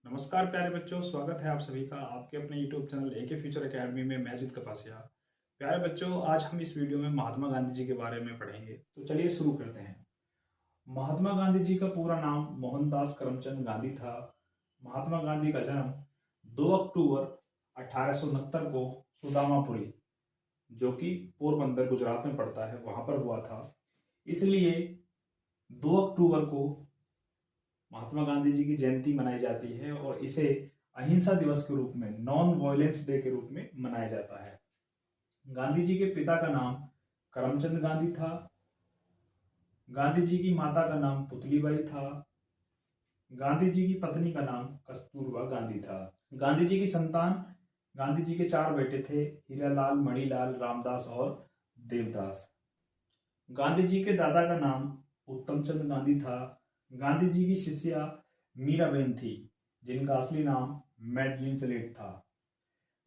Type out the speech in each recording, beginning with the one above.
नमस्कार प्यारे बच्चों, स्वागत है आप सभी का आपके अपने YouTube channel AK future academy में। मैं अजित कपासिया। प्यारे बच्चों, आज हम इस वीडियो में महात्मा गांधी जी के बारे में पढ़ेंगे। तो चलिए शुरू करते हैं। महात्मा गांधी जी का पूरा नाम मोहनदास करमचंद गांधी था। महात्मा गांधी का जन्म 2 अक्टूबर 1869 को सुदामापुरी, जो कि पोरबंदर गुजरात में पड़ता है, वहां पर हुआ था। इसलिए 2 अक्टूबर को महात्मा गांधी जी की जयंती मनाई जाती है और इसे अहिंसा दिवस के रूप में, नॉन वायलेंस डे के रूप में मनाया जाता है। गांधी जी के पिता का नाम करमचंद गांधी था। गांधी जी की माता का नाम पुतलीबाई था। गांधी जी की पत्नी का नाम कस्तूरबा गांधी था। गांधी जी की संतान, गांधी जी के 4 बेटे थे, हीरालाल, मणिलाल, रामदास और देवदास। गांधी जी के दादा का नाम उत्तमचंद गांधी था। गांधी जी की शिष्या मीराबेन थी, जिनका असली नाम मैडलिन स्लेट था।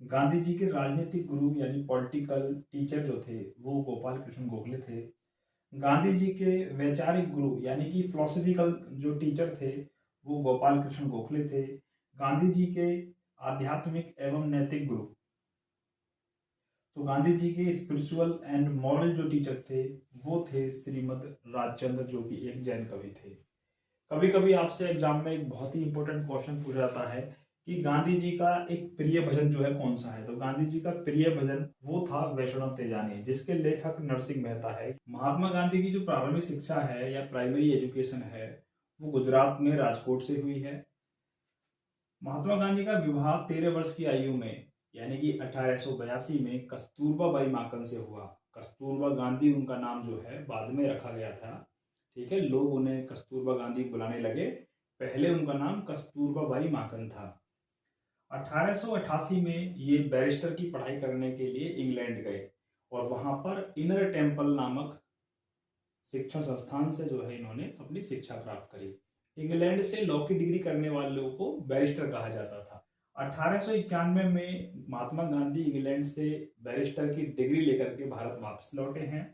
गांधी जी के राजनीतिक गुरु यानी पॉलिटिकल टीचर जो थे वो गोपाल कृष्ण गोखले थे। गांधी जी के वैचारिक गुरु यानी कि फिलोसफिकल जो टीचर थे वो गोपाल कृष्ण गोखले थे। गांधी जी के आध्यात्मिक एवं नैतिक गुरु, तो गांधी जी के स्पिरिचुअल एंड मॉरल जो टीचर थे वो थे श्रीमद राजचंद्र, जो कि एक जैन कवि थे। कभी कभी आपसे एग्जाम में एक बहुत ही इंपॉर्टेंट क्वेश्चन पूछा जाता है कि गांधी जी का एक प्रिय भजन जो है कौन सा है। तो गांधी जी का प्रिय भजन वो था वैष्णव तेजानी, जिसके लेखक नरसिंह मेहता है। महात्मा गांधी की जो प्रारंभिक शिक्षा है या प्राइमरी एजुकेशन है वो गुजरात में राजकोट से हुई है। महात्मा गांधी का विवाह 13 वर्ष की आयु में यानी कि 1882 में कस्तूरबा बाई माकन से हुआ। कस्तूरबा गांधी उनका नाम जो है बाद में रखा गया था। ठीक है, लोग उन्हें कस्तूरबा गांधी बुलाने लगे, पहले उनका नाम कस्तूरबा बाई माकन था। 1888 में ये बैरिस्टर की पढ़ाई करने के लिए इंग्लैंड गए और वहां पर इनर टेम्पल नामक शिक्षण संस्थान से जो है इन्होंने अपनी शिक्षा प्राप्त करी। इंग्लैंड से लॉ की डिग्री करने वालों को बैरिस्टर कहा जाता था। 1891 में महात्मा गांधी इंग्लैंड से बैरिस्टर की डिग्री लेकर के भारत वापस लौटे हैं।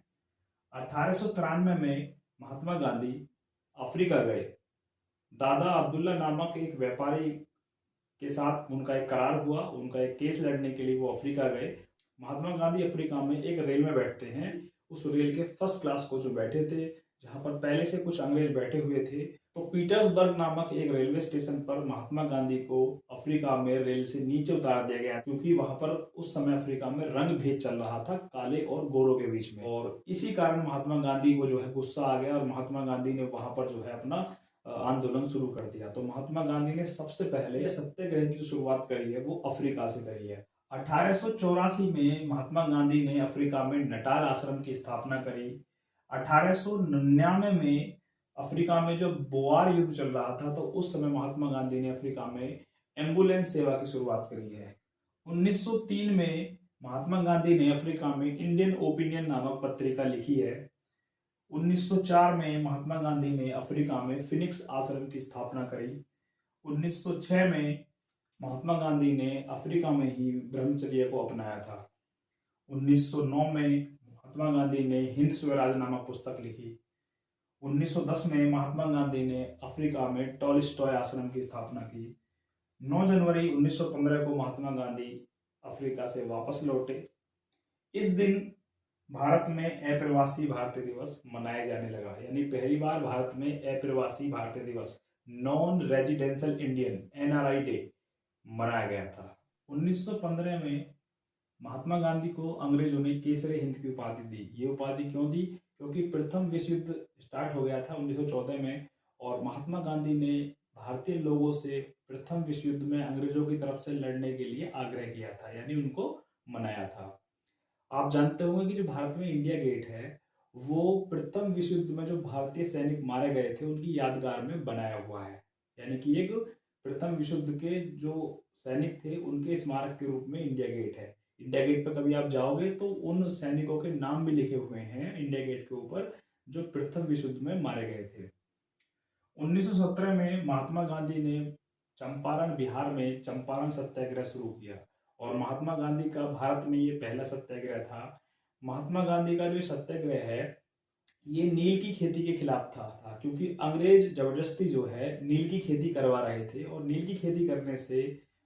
1893 में महात्मा गांधी अफ्रीका गए। दादा अब्दुल्ला नामक एक व्यापारी के साथ उनका एक करार हुआ, उनका एक केस लड़ने के लिए वो अफ्रीका गए। महात्मा गांधी अफ्रीका में एक रेल में बैठते हैं। उस रेल के फर्स्ट क्लास कोच में बैठे थे, जहां पर पहले से कुछ अंग्रेज बैठे हुए थे। तो पीटर्सबर्ग नामक एक रेलवे स्टेशन पर महात्मा गांधी को अफ्रीका में रेल से नीचे उतार दिया गया, क्योंकि वहां पर उस समय अफ्रीका में रंग भेद चल रहा था काले और गोरों के बीच में। और इसी कारण महात्मा गांधी को जो है गुस्सा आ गया और महात्मा गांधी ने वहां पर जो है अपना आंदोलन शुरू कर दिया। तो महात्मा गांधी ने सबसे पहले सत्याग्रह की जो शुरुआत करी है वो अफ्रीका से करी है। 1884 में महात्मा गांधी ने अफ्रीका में नटाल आश्रम की स्थापना करी। 1899 में अफ्रीका में जब बोआर युद्ध चल रहा था तो उस समय महात्मा गांधी ने अफ्रीका में एम्बुलेंस सेवा की शुरुआत करी है। 1903 में महात्मा गांधी ने अफ्रीका में इंडियन ओपिनियन नामक पत्रिका लिखी है। 1904 में महात्मा गांधी ने अफ्रीका में फिनिक्स आश्रम की स्थापना करी। 1906 में महात्मा गांधी ने अफ्रीका में ही ब्रह्मचर्य को अपनाया था। 1909 में महात्मा गांधी ने हिंद स्वराज नामक पुस्तक लिखी। 1910 में महात्मा गांधी ने अफ्रीका में टॉलस्टॉय आश्रम की स्थापना की। 9 जनवरी 1915 को महात्मा गांधी अफ्रीका से वापस लौटे। इस दिन भारत में अप्रवासी भारतीय दिवस मनाया जाने लगा, यानी पहली बार भारत में अप्रवासी भारतीय दिवस, non residential Indian NRI day मनाया गया था। 1915 में महात्मा गांधी को अंग्रेजों ने केसरे हिंद की उपाधि दी। ये उपाधि क्यों दी? क्योंकि प्रथम विश्व युद्ध स्टार्ट हो गया था 1914 में और महात्मा गांधी ने भारतीय लोगों से प्रथम विश्व युद्ध में अंग्रेजों की तरफ से लड़ने के लिए आग्रह किया था, यानी उनको मनाया था। आप जानते होंगे कि जो भारत में इंडिया गेट है वो प्रथम विश्व युद्ध में जो भारतीय सैनिक मारे गए थे उनकी यादगार में बनाया हुआ है, यानी कि एक प्रथम विश्व युद्ध के जो सैनिक थे उनके स्मारक के रूप में इंडिया गेट है। इंडिया गेट पर कभी आप जाओगे तो उन सैनिकों के नाम भी लिखे हुए हैं इंडिया गेट के ऊपर जो प्रथम विश्व युद्ध में मारे गए थे। 1917 में महात्मा गांधी ने चंपारण बिहार में चंपारण सत्याग्रह शुरू किया और महात्मा गांधी का भारत में ये पहला सत्याग्रह था। महात्मा गांधी का जो सत्याग्रह है ये नील की खेती के खिलाफ था क्योंकि अंग्रेज जबरदस्ती जो है नील की खेती करवा रहे थे, और नील की खेती करने से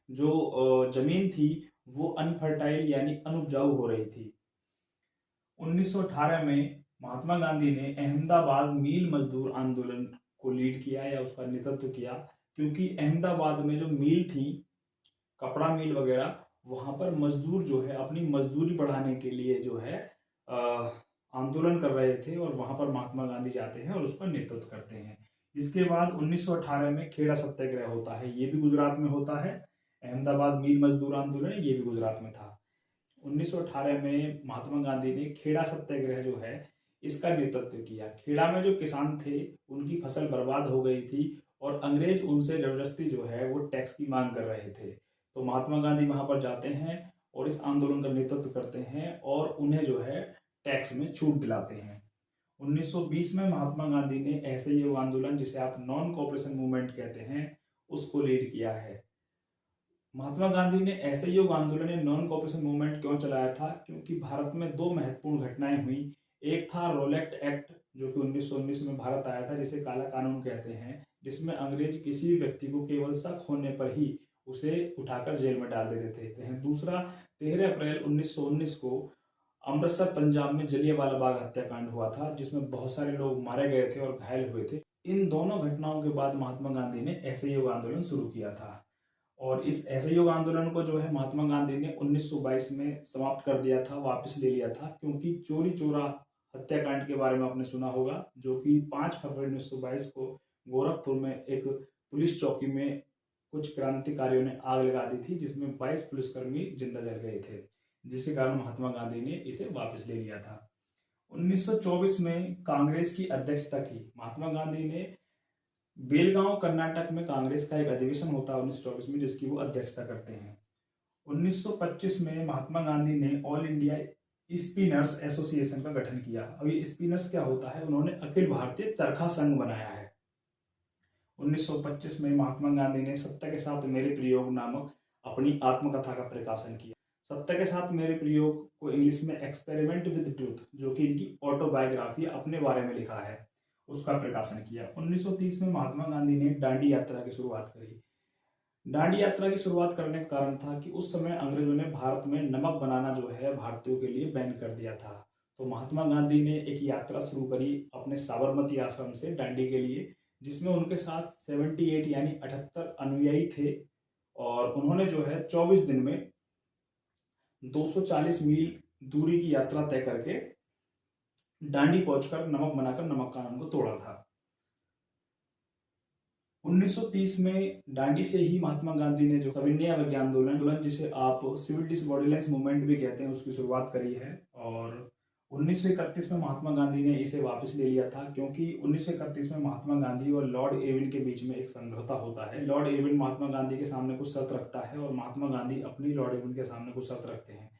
जो जमीन थी वो अनफर्टाइल यानी अनुपजाऊ हो रही थी। 1918 में महात्मा गांधी ने अहमदाबाद मील मजदूर आंदोलन को लीड किया या उसका नेतृत्व किया, क्योंकि अहमदाबाद में जो मील थी, कपड़ा मिल वगैरह, वहां पर मजदूर जो है अपनी मजदूरी बढ़ाने के लिए जो है आंदोलन कर रहे थे, और वहां पर महात्मा गांधी जाते हैं और उसका नेतृत्व करते हैं। इसके बाद 1918 में खेड़ा सत्याग्रह होता है, ये भी गुजरात में होता है। अहमदाबाद मील मजदूर आंदोलन ये भी गुजरात में था। 1918 में महात्मा गांधी ने खेड़ा सत्याग्रह जो है इसका नेतृत्व किया। खेड़ा में जो किसान थे उनकी फसल बर्बाद हो गई थी, और अंग्रेज उनसे जबरदस्ती जो है वो टैक्स की मांग कर रहे थे। तो महात्मा गांधी वहां पर जाते हैं और इस आंदोलन का नेतृत्व करते हैं, और उन्हें जो है टैक्स में छूट दिलाते हैं। 1920 में महात्मा गांधी ने असहयोग आंदोलन, जिसे आप नॉन कोऑपरेशन मूवमेंट कहते हैं, उसको लीड किया है। महात्मा गांधी ने असहयोग आंदोलन या नॉन कोऑपरेशन मूवमेंट क्यों चलाया था? क्योंकि भारत में दो महत्वपूर्ण घटनाएं हुई। एक था रोलेक्ट एक्ट, जो कि 1919 में भारत आया था, जिसे काला कानून कहते हैं, जिसमें अंग्रेज किसी भी व्यक्ति को केवल शक होने पर ही उसे उठाकर जेल में डाल देते थे। दूसरा, 13 अप्रैल 1919 को अमृतसर पंजाब में जलियांवाला बाग हत्याकांड हुआ था, जिसमें बहुत सारे लोग मारे गए थे और घायल हुए थे। इन दोनों घटनाओं के बाद महात्मा गांधी ने असहयोग आंदोलन शुरू किया था, और इस असहयोग आंदोलन को जो है महात्मा गांधी ने 1922 में समाप्त कर दिया था, वापस ले लिया था, क्योंकि चोरी चोरा हत्याकांड के बारे में आपने सुना होगा, जो कि 5 फरवरी 1922 को गोरखपुर में एक पुलिस चौकी में कुछ क्रांतिकारियों ने आग लगा दी थी, जिसमें 22 पुलिसकर्मी जिंदा जल गए थे, जिसके कारण महात्मा गांधी ने इसे वापस ले लिया था। 1924 में कांग्रेस की अध्यक्षता की महात्मा गांधी ने। बेलगांव कर्नाटक में कांग्रेस का एक अधिवेशन होता है 1924 में, जिसकी वो अध्यक्षता करते हैं। 1925 में महात्मा गांधी ने ऑल इंडिया स्पिनर्स एसोसिएशन का गठन किया। अब ये स्पिनर्स क्या होता है? उन्होंने अखिल भारतीय चरखा संघ बनाया है। 1925 में महात्मा गांधी ने सत्य के साथ मेरे प्रयोग नामक अपनी आत्मकथा का प्रकाशन किया। सत्य के साथ मेरे प्रयोग को इंग्लिश में एक्सपेरिमेंट विद ट्रूथ, जो कि इनकी ऑटोबायोग्राफी अपने बारे में लिखा है, उसका प्रकाशन किया। 1930 में महात्मा गांधी ने दांडी यात्रा की शुरुआत करी। दांडी यात्रा की शुरुआत करने का कारण था कि उस समय अंग्रेजों ने भारत में नमक बनाना जो है भारतीयों के लिए बैन कर दिया था। तो महात्मा गांधी ने एक यात्रा शुरू करी अपने साबरमती आश्रम से दांडी के लिए, जिसमें उनके साथ 78 यानी 78 अनुयायी थे, और उन्होंने जो है 24 दिन में 240 मील दूरी की यात्रा तय करके दांडी पहुंचकर नमक बनाकर नमक कानून को तोड़ा था। 1930 में दांडी से ही महात्मा गांधी ने जो सविनय अवज्ञा आंदोलन, जिसे आप सिविल डिसऑर्डरनेस मूवमेंट भी कहते हैं, उसकी शुरुआत करी है। और 1931 में महात्मा गांधी ने इसे वापस ले लिया था, क्योंकि 1931 में महात्मा गांधी और लॉर्ड इरविन के बीच में एक समझौता होता है। लॉर्ड इरविन महात्मा गांधी के सामने कुछ शर्त रखता है, और महात्मा गांधी अपनी लॉर्ड इरविन के सामने कुछ शर्त रखते हैं,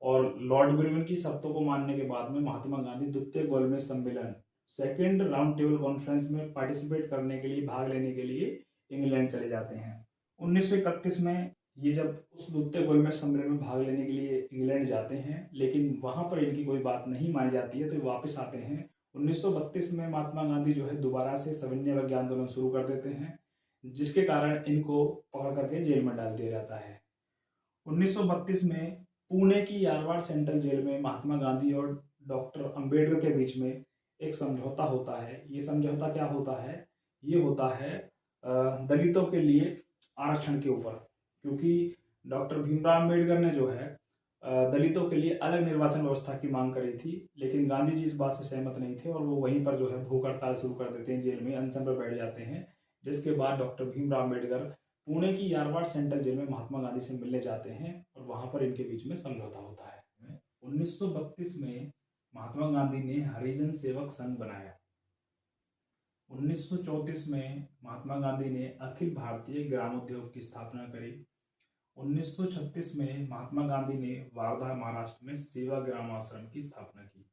और लॉर्ड इरविन की शर्तों को मानने के बाद में महात्मा गांधी द्वितीय गोलमेज सम्मेलन, सेकेंड राउंड टेबल कॉन्फ्रेंस में पार्टिसिपेट करने के लिए, भाग लेने के लिए इंग्लैंड चले जाते हैं। 1931 में ये जब उस द्वितीय गोलमेज सम्मेलन में भाग लेने के लिए इंग्लैंड जाते हैं, लेकिन वहां पर इनकी कोई बात नहीं मानी जाती है, तो वापस आते हैं। 1932 में महात्मा गांधी जो है दोबारा से सविनय अवज्ञा आंदोलन शुरू कर देते हैं, जिसके कारण इनको पकड़ करके जेल में डाल दिया जाता है। 1932 में पुणे की यारवाड़ सेंट्रल जेल में महात्मा गांधी और डॉक्टर अंबेडकर के बीच में एक समझौता होता है। ये समझौता क्या होता है? ये होता है दलितों के लिए आरक्षण के ऊपर, क्योंकि डॉक्टर भीमराव अंबेडकर ने जो है दलितों के लिए अलग निर्वाचन व्यवस्था की मांग करी थी, लेकिन गांधी जी इस बात से सहमत नहीं थे, और वो वहीं पर जो है भूख हड़ताल शुरू कर देते हैं, जेल में अनशन पर बैठ जाते हैं। जिसके बाद डॉक्टर भीमराव अंबेडकर पुणे की यारवाड़ सेंट्रल जेल में महात्मा गांधी से मिलने जाते हैं, और वहां पर इनके बीच में समझौता होता है। 1932 में महात्मा गांधी ने हरिजन सेवक संघ बनाया। 1934 में महात्मा गांधी ने अखिल भारतीय ग्रामोद्योग की स्थापना करी। 1936 में महात्मा गांधी ने वार्धा महाराष्ट्र में सेवा ग्राम आश्रम की स्थापना की।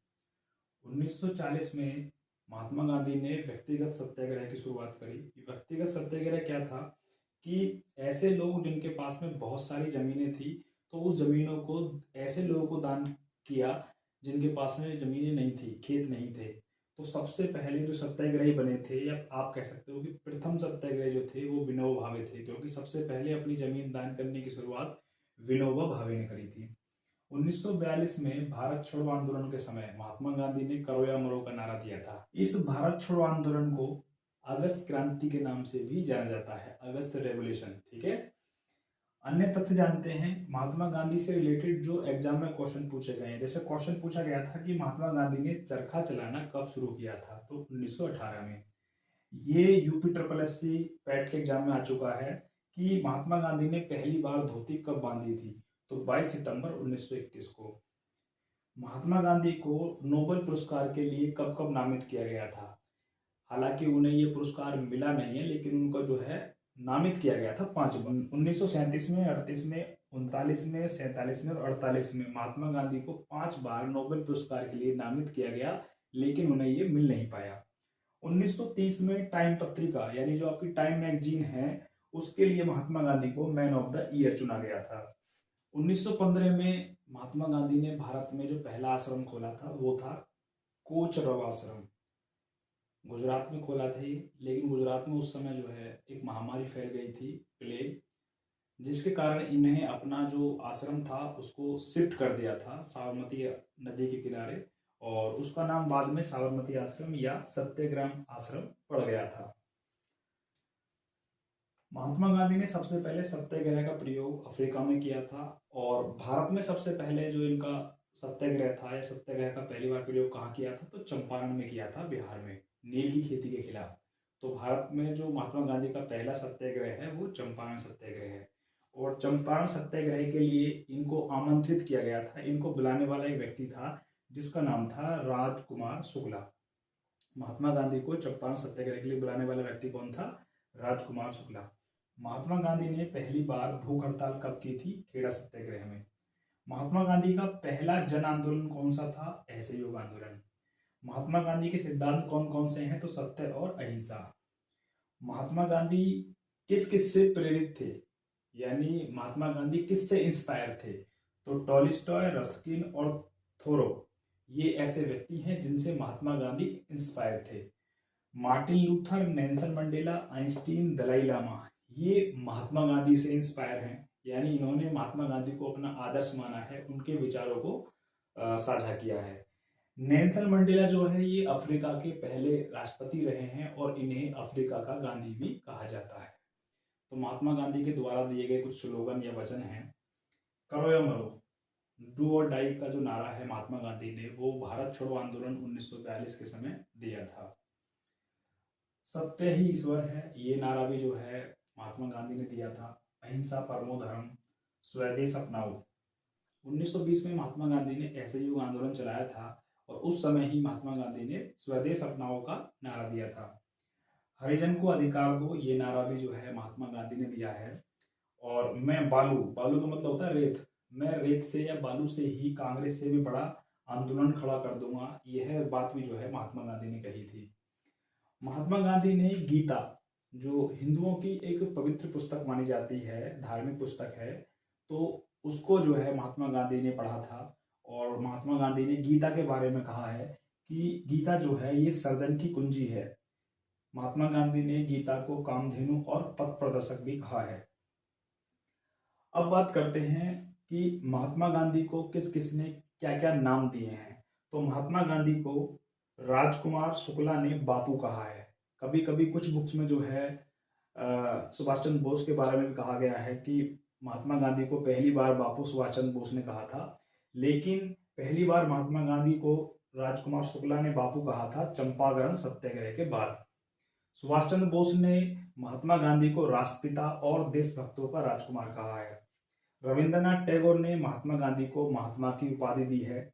1940 में महात्मा गांधी ने व्यक्तिगत सत्याग्रह की शुरुआत करी। व्यक्तिगत सत्याग्रह क्या था कि ऐसे लोग जिनके पास में बहुत सारी जमीनें थी, तो उस जमीनों को ऐसे लोगों को दान किया जिनके पास में जमीनें नहीं थी, खेत नहीं थे। तो सबसे पहले जो सत्याग्रही बने थे, या आप कह सकते हो कि प्रथम सत्याग्रही जो थे वो विनोबा भावे थे, क्योंकि सबसे पहले अपनी जमीन दान करने की शुरुआत विनोबा भावे ने करी थी। 1942 में भारत छोड़ो आंदोलन के समय महात्मा गांधी ने करो या मरो का नारा दिया था। इस भारत छोड़ो आंदोलन को अगस्त क्रांति के नाम से भी जाना जाता है, अगस्त रेवोल्यूशन। ठीक है। अन्य तथ्य जानते हैं महात्मा गांधी से रिलेटेड जो एग्जाम में क्वेश्चन पूछे गए हैं। जैसे क्वेश्चन पूछा गया था कि महात्मा गांधी ने चरखा चलाना कब शुरू किया था, तो 1918 में। ये यूपी ट्रिपल एससी पैट के एग्जाम में आ चुका है कि महात्मा गांधी ने पहली बार धोती कब बांधी थी, तो 22 सितंबर 1921 को। महात्मा गांधी को नोबेल पुरस्कार के लिए कब कब नामित किया गया था, हालांकि उन्हें ये पुरस्कार मिला नहीं है, लेकिन उनको जो है नामित किया गया था 5 बार। 1937 में, 38 में, 39 में, 47 में और 48 में महात्मा गांधी को 5 बार नोबेल पुरस्कार के लिए नामित किया गया, लेकिन उन्हें ये मिल नहीं पाया। 1930 में टाइम पत्रिका, यानी जो आपकी टाइम मैगजीन है, उसके लिए महात्मा गांधी को मैन ऑफ द ईयर चुना गया था। 1915 में महात्मा गांधी ने भारत में जो पहला आश्रम खोला था वो था कोचरब आश्रम। गुजरात में खोला था ये, लेकिन गुजरात में उस समय जो है एक महामारी फैल गई थी, प्लेग, जिसके कारण इन्हें अपना जो आश्रम था उसको शिफ्ट कर दिया था साबरमती नदी के किनारे, और उसका नाम बाद में साबरमती आश्रम या सत्याग्रह आश्रम पड़ गया था। महात्मा गांधी ने सबसे पहले सत्याग्रह का प्रयोग अफ्रीका में किया था, और भारत में सबसे पहले जो इनका सत्याग्रह था या सत्याग्रह का पहली बार प्रयोग कहाँ किया था, तो चंपारण में किया था, बिहार में, नील की खेती के खिलाफ। तो भारत में जो महात्मा गांधी का पहला सत्याग्रह है वो चंपारण सत्याग्रह है, और चंपारण सत्याग्रह के लिए इनको आमंत्रित किया गया था। इनको बुलाने वाला एक व्यक्ति था जिसका नाम था राजकुमार शुक्ला। महात्मा गांधी को चंपारण सत्याग्रह के लिए बुलाने वाला व्यक्ति कौन था? राजकुमार शुक्ला। महात्मा गांधी ने पहली बार भूख हड़ताल कब की थी? खेड़ा सत्याग्रह में। महात्मा गांधी का पहला जन आंदोलन कौन सा था? असहयोग आंदोलन। महात्मा गांधी के सिद्धांत कौन कौन से हैं? तो सत्य और अहिंसा। महात्मा गांधी किस किस से प्रेरित थे, यानी महात्मा गांधी किस से इंस्पायर थे? तो टॉलस्टॉय, रस्किन और थोरो, ये ऐसे व्यक्ति हैं जिनसे महात्मा गांधी इंस्पायर थे। Martin Luther, Nelson Mandela, Einstein, Dalai Lama, ये महात्मा गांधी से इंस्पायर हैं, यानी इन्होंने महात्मा गांधी को अपना आदर्श माना है, उनके विचारों को साझा किया है। नेल्सन मंडेला जो है ये अफ्रीका के पहले राष्ट्रपति रहे हैं, और इन्हें अफ्रीका का गांधी भी कहा जाता है। तो महात्मा गांधी के द्वारा दिए गए कुछ स्लोगन या वचन हैं। करो या मरो, डू और डाई का जो नारा है महात्मा गांधी ने, वो भारत छोड़ो आंदोलन 1942 के समय दिया था। सत्य ही ईश्वर है, ये नारा भी जो है महात्मा गांधी ने दिया था। अहिंसा परमो धर्म, स्वदेश अपनाओ। 1920 में महात्मा गांधी ने असहयोग आंदोलन चलाया था, और उस समय ही महात्मा गांधी ने स्वदेश अपनाओ का नारा दिया था। हरिजन को अधिकार दो, ये नारा भी जो है महात्मा गांधी ने दिया है। और मैं बालू, बालू का मतलब होता है रेत, मैं रेत से या बालू से ही कांग्रेस से भी बड़ा आंदोलन खड़ा कर दूंगा, यह बात भी जो है महात्मा गांधी ने कही थी। महात्मा गांधी ने गीता, जो हिंदुओं की एक पवित्र पुस्तक मानी जाती है, धार्मिक पुस्तक है, तो उसको जो है महात्मा गांधी ने पढ़ा था, और महात्मा गांधी ने गीता के बारे में कहा है कि गीता जो है ये सर्जन की कुंजी है। महात्मा गांधी ने गीता को कामधेनु और पथ प्रदर्शक भी कहा है। अब बात करते हैं कि महात्मा गांधी को किस किस ने क्या क्या नाम दिए हैं। तो महात्मा गांधी को राजकुमार शुक्ला ने बापू कहा है। कभी कभी कुछ बुक्स में जो है सुभाष चंद्र बोस के बारे में भी कहा गया है कि महात्मा गांधी को पहली बार बापू सुभाष चंद्र बोस ने कहा था, लेकिन पहली बार महात्मा गांधी को राजकुमार शुक्ला ने बापू कहा था चंपारण सत्याग्रह के बाद। सुभाष चंद्र बोस ने महात्मा गांधी को राष्ट्रपिता और देशभक्तों का राजकुमार कहा है। रविंद्रनाथ टैगोर ने महात्मा गांधी को महात्मा की उपाधि दी है।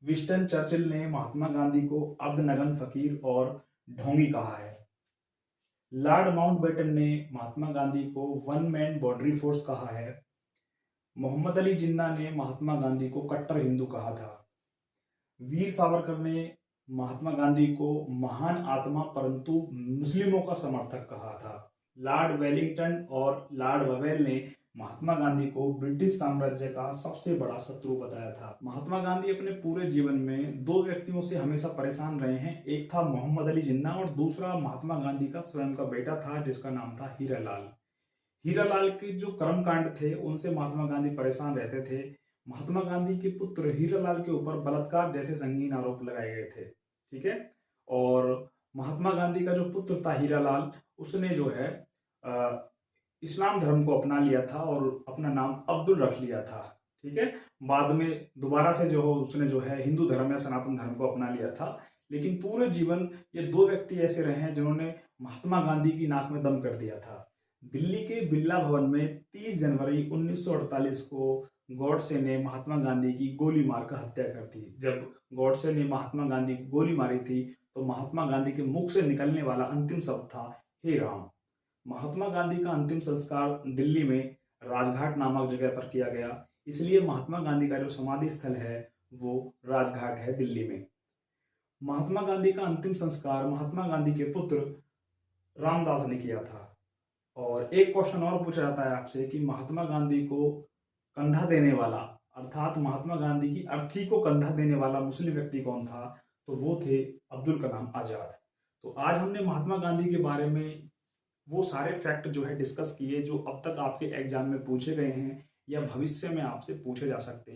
विंस्टन चर्चिल ने महात्मा गांधी को अब्दनगन फकीर और ढोंगी कहा है। लॉर्ड माउंटबेटन ने महात्मा गांधी को वन मैन बाउंड्री फोर्स कहा है। मोहम्मद अली जिन्ना ने महात्मा गांधी को कट्टर हिंदू कहा था। वीर सावरकर ने महात्मा गांधी को महान आत्मा परंतु मुस्लिमों का समर्थक कहा था। लॉर्ड वेलिंगटन और लॉर्ड ववेल ने महात्मा गांधी को ब्रिटिश साम्राज्य का सबसे बड़ा शत्रु बताया था। महात्मा गांधी अपने पूरे जीवन में दो व्यक्तियों से हमेशा परेशान रहे हैं। एक था मोहम्मद अली जिन्ना और दूसरा महात्मा गांधी का स्वयं का बेटा था जिसका नाम था हीरालाल। हीरालाल के जो कर्मकांड थे उनसे महात्मा गांधी परेशान रहते थे। महात्मा गांधी के पुत्र हीरालाल के ऊपर बलात्कार जैसे संगीन आरोप लगाए गए थे। ठीक है। और महात्मा गांधी का जो पुत्र था हीरालाल, उसने जो है इस्लाम धर्म को अपना लिया था और अपना नाम अब्दुल रख लिया था। ठीक है। बाद में दोबारा से जो हो उसने जो है हिंदू धर्म या सनातन धर्म को अपना लिया था। लेकिन पूरे जीवन ये दो व्यक्ति ऐसे रहे हैं जिन्होंने महात्मा गांधी की नाक में दम कर दिया था। दिल्ली के बिरला भवन में 30 जनवरी 1948 को गॉडसे ने महात्मा गांधी की गोली मारकर हत्या कर दी। जब गॉडसे ने महात्मा गांधी को गोली मारी थी तो महात्मा गांधी के मुख से निकलने वाला अंतिम शब्द था, हे राम। महात्मा गांधी का अंतिम संस्कार दिल्ली में राजघाट नामक जगह पर किया गया, इसलिए महात्मा गांधी का जो समाधि स्थल है वो राजघाट है दिल्ली में। महात्मा गांधी का अंतिम संस्कार महात्मा गांधी के पुत्र रामदास ने किया था। और एक क्वेश्चन और पूछा जाता है आपसे कि महात्मा गांधी को कंधा देने वाला, अर्थात महात्मा गांधी की अर्थी को कंधा देने वाला मुस्लिम व्यक्ति कौन था? तो वो थे अब्दुल कलाम आजाद। तो आज हमने महात्मा गांधी के बारे में वो सारे फैक्ट जो है डिस्कस किए जो अब तक आपके एग्जाम में पूछे गए हैं या भविष्य में आपसे पूछे जा सकते हैं।